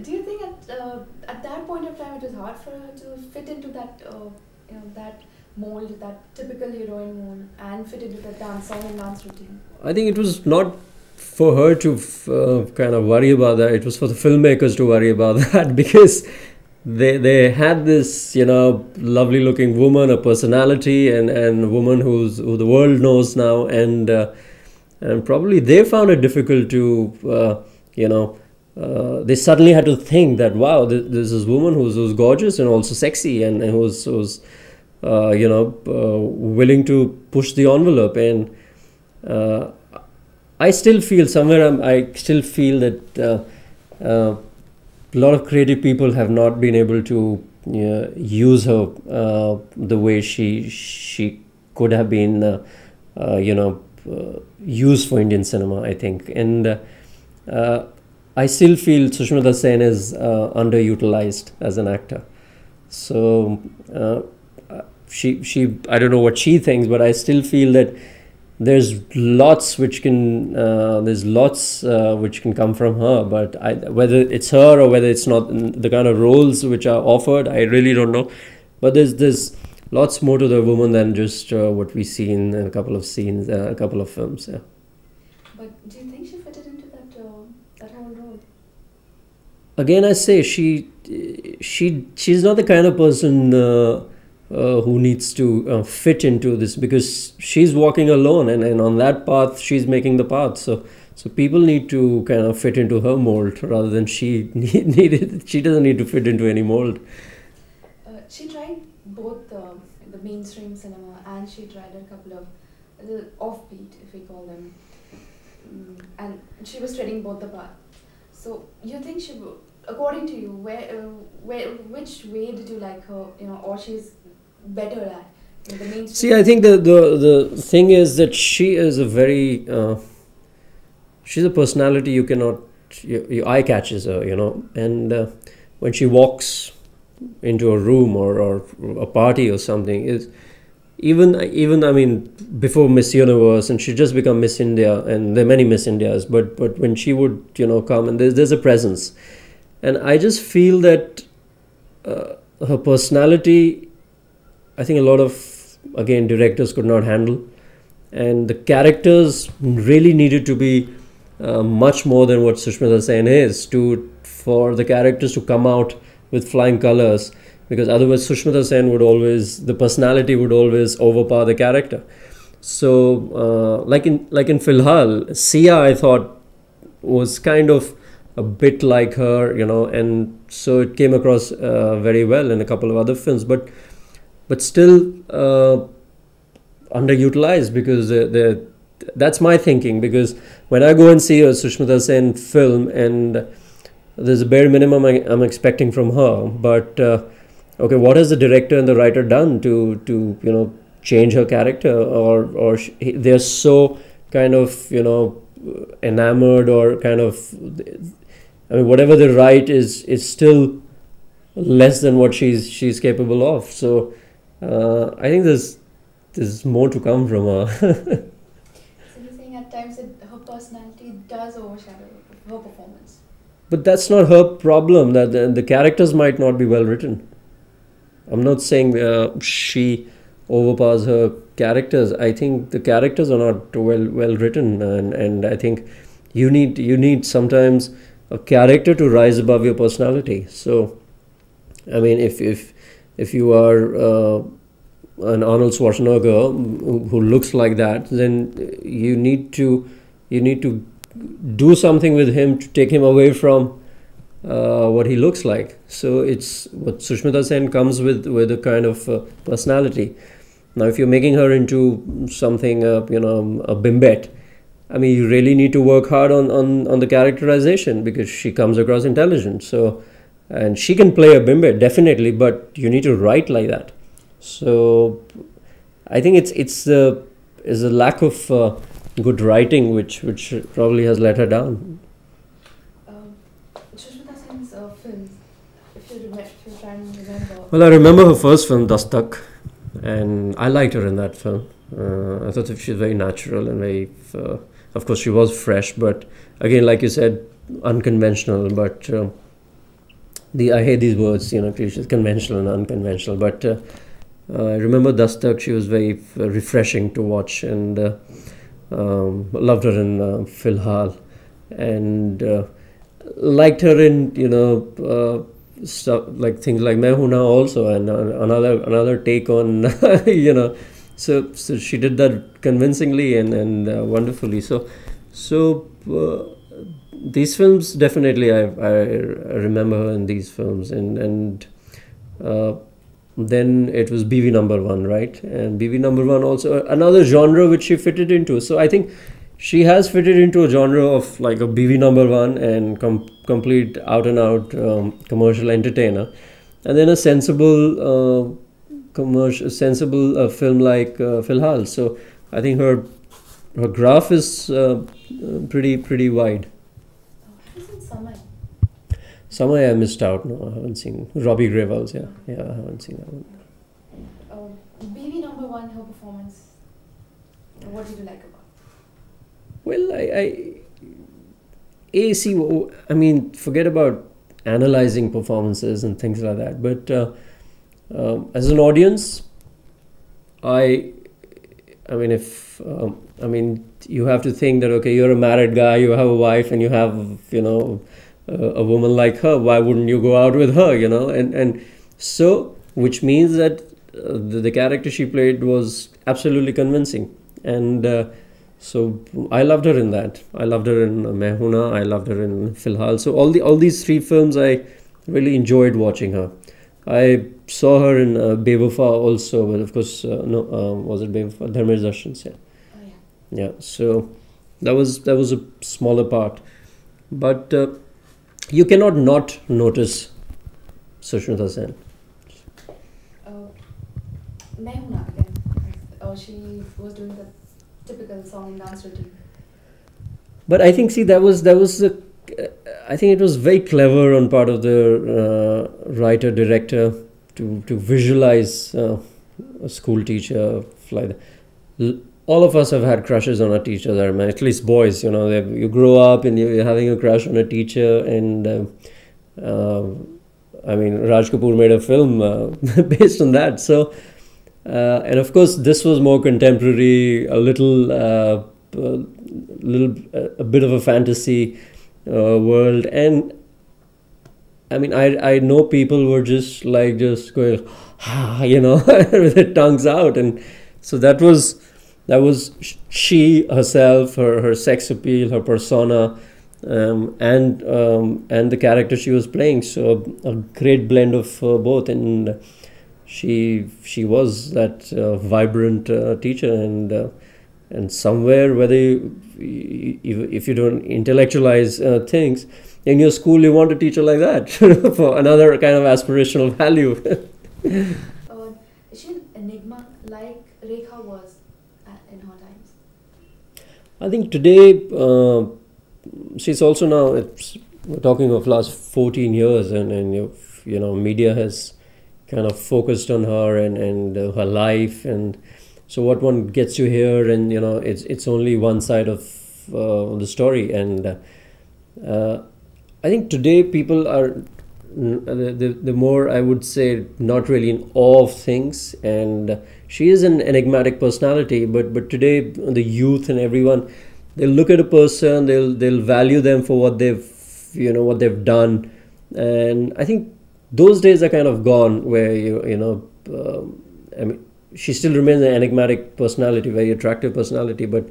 Do you think at that point of time it was hard for her to fit into that that mold, that typical heroine mold, and fit into the song and dance routine? I think it was not for her to kind of worry about that. It was for the filmmakers to worry about that, because they had this, you know, lovely looking woman, a personality, and a woman who the world knows now, and probably they found it difficult to they suddenly had to think that, wow, there's this woman who's gorgeous and also sexy, and who's willing to push the envelope. And I still feel somewhere, I still feel that a lot of creative people have not been able to use her the way she could have been used for Indian cinema, I think. And I still feel Sushmita Sen is underutilized as an actor. So she I don't know what she thinks, but I still feel that there's lots which can come from her, but whether it's her or whether it's not, the kind of roles which are offered, I really don't know. But there's lots more to the woman than just what we see in a couple of scenes, a couple of films. Yeah. But do you think she fitted into that whole role? Again, I say she's not the kind of person who needs to fit into this, because she's walking alone, and on that path she's making the path. So people need to kind of fit into her mold rather than she needed. She doesn't need to fit into any mold. She tried both the mainstream cinema, and she tried a couple of the offbeat, if we call them, and she was treading both the path. So you think she, according to you, which way did you like her? Or she's better at the mainstream? See, I think the thing is that she is a very she's a personality you cannot, your eye catches her, and when she walks into a room or a party or something, is even I mean, before Miss Universe, and she just become Miss India, and there are many Miss Indias, but when she would come, and there's a presence, and I just feel that her personality, I think a lot of, again, directors could not handle, and the characters really needed to be much more than what Sushmita Sen is, for the characters to come out with flying colors, because otherwise Sushmita Sen the personality would always overpower the character. So like in Filhal, Sia, I thought, was kind of a bit like her, and so it came across very well in a couple of other films, but still underutilized, because that's my thinking. Because when I go and see a Sushmita Sen film, and there's a bare minimum I'm expecting from her, but okay, what has the director and the writer done to change her character, or they're so kind of enamored, or kind of, I mean, whatever they write is still less than what she's capable of. So I think there's more to come from her. So you're saying at times that her personality does overshadow her performance? But that's not her problem. That the characters might not be well written. I'm not saying she overpowers her characters. I think the characters are not well written, and I think you need sometimes a character to rise above your personality. So, I mean, if you are an Arnold Schwarzenegger who looks like that, then you need to do something with him to take him away from what he looks like. So it's what Sushmita Sen comes with a kind of personality. Now, if you're making her into something, a bimbette, I mean, you really need to work hard on the characterization, because she comes across intelligent. So, and she can play a bimbette, definitely, but you need to write like that. So, I think it's a lack of good writing which probably has let her down. Sushmita Sen's films, if you're trying to remember. Well, I remember her first film, Dastak, and I liked her in that film. I thought that she was very natural and very, of course she was fresh, but again, like you said, unconventional, but I hate these words, she's conventional and unconventional, but I remember Dastak. She was very refreshing to watch, and loved her in Filhal, and liked her in stuff like things like Main Hoon Na also, and another take on so she did that convincingly and wonderfully. So these films, definitely I remember her in these films, and then it was BV number one, right? And BV number one also another genre which she fitted into. So I think she has fitted into a genre of like a BV number one and complete out and out commercial entertainer, and then a sensible sensible film like Filhal. So I think her graph is pretty wide. Have you seen Samay? Samay I missed out. No, I haven't seen. Robbie Gravel's, yeah, I haven't seen that one. BV number one, her performance. What did you like about it? Well, I mean, forget about analyzing performances and things like that. But as an audience, I mean, you have to think that, okay, you're a married guy, you have a wife, and you have, a woman like her. Why wouldn't you go out with her? And so, which means that the character she played was absolutely convincing, and so I loved her in that. I loved her in Main Hoon Na, I loved her in Filhal. So all these three films, I really enjoyed watching her. I saw her in Bewafa also, but of course, was it Bewafa? Dharmesh Darshan's, yeah. Oh, yeah. Yeah, so that was a smaller part, but you cannot not notice Sushmita Sen. Main Hoon Na again. She was doing the typical song and dance routine. But I think, see, I think it was very clever on part of the writer director to visualize a school teacher like that. All of us have had crushes on our teachers, at least boys. You grow up and you're having a crush on a teacher, and I mean, Raj Kapoor made a film based on that. So, and of course, this was more contemporary, a bit of a fantasy world, and I mean, I know people were just going, with their tongues out, and so that was she herself, her sex appeal, her persona, and the character she was playing. So a great blend of both, and she was that vibrant teacher, and somewhere, whether if you don't intellectualize things in your school, you want a teacher like that for another kind of aspirational value. Is she an enigma like Rekha was in her times? I think today she's also now. We're talking of last 14 years, and media has kind of focused on her and her life, and so what one gets to hear, and it's only one side of the story, and I think today people are the more, I would say, not really in awe of things, and she is an enigmatic personality, but today the youth and everyone, they'll look at a person, they'll value them for what they've done, and I think those days are kind of gone, where I mean, she still remains an enigmatic personality, very attractive personality, but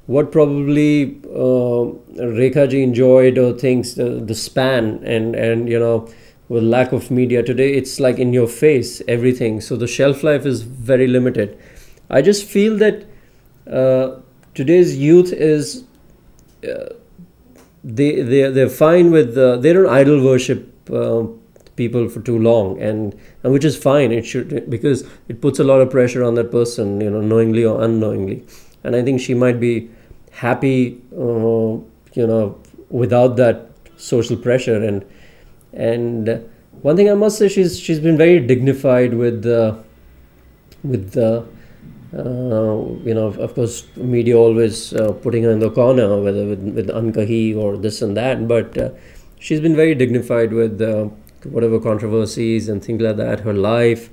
what probably Rekha ji enjoyed or things, the span, and with lack of media today, it's like in your face, everything. So the shelf life is very limited. I just feel that today's youth is they're fine with they don't idol worship people for too long, and which is fine. It should, because it puts a lot of pressure on that person, knowingly or unknowingly. And I think she might be happy, without that social pressure. And one thing I must say, she's been very dignified with of course, media always putting her in the corner, whether with Ankahi or this and that, but she's been very dignified with whatever controversies and things like that, her life,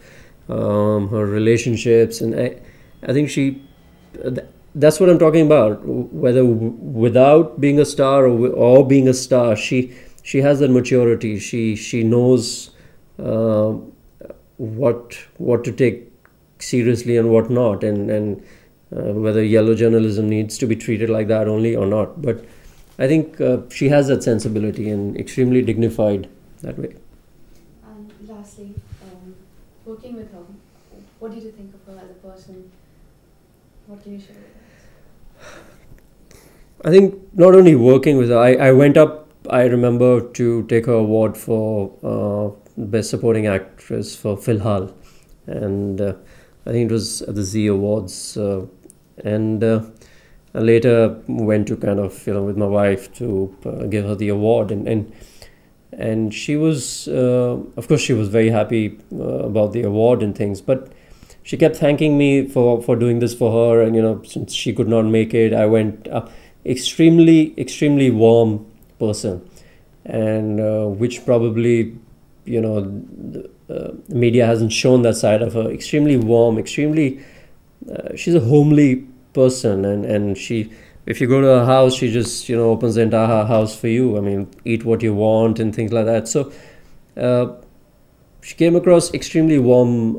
her relationships, and I think that's what I'm talking about. Whether without being a star or being a star, she has that maturity. She knows what to take seriously and what not, and whether yellow journalism needs to be treated like that only or not. But I think she has that sensibility and extremely dignified that way. And lastly, working with her, what did you think of her as a person? What can you share with us? I think not only working with her, I went up, I remember, to take her award for Best Supporting Actress for Filhal, and I think it was at the Z Awards, and I later went to kind of, with my wife to give her the award, and she was, of course, she was very happy about the award and things, but she kept thanking me for doing this for her, and since she could not make it, I went up. Extremely warm person, and which probably the media hasn't shown that side of her. Extremely warm, she's a homely person, and she, if you go to her house, she just opens the entire house for you. I mean, eat what you want and things like that. So she came across extremely warm.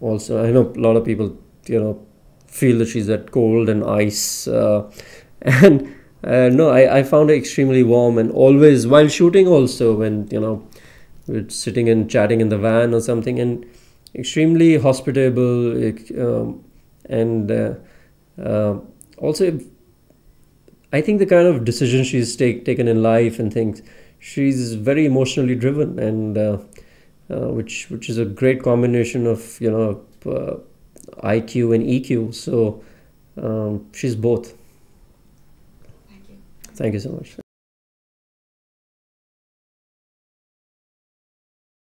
Also, I know a lot of people feel that she's that cold and ice, and no, I found her extremely warm, and always while shooting also, when we're sitting and chatting in the van or something, and extremely hospitable, and also I think the kind of decisions she's taken in life and things, she's very emotionally driven, and which is a great combination of IQ and EQ. So she's both. Thank you. Thank you so much.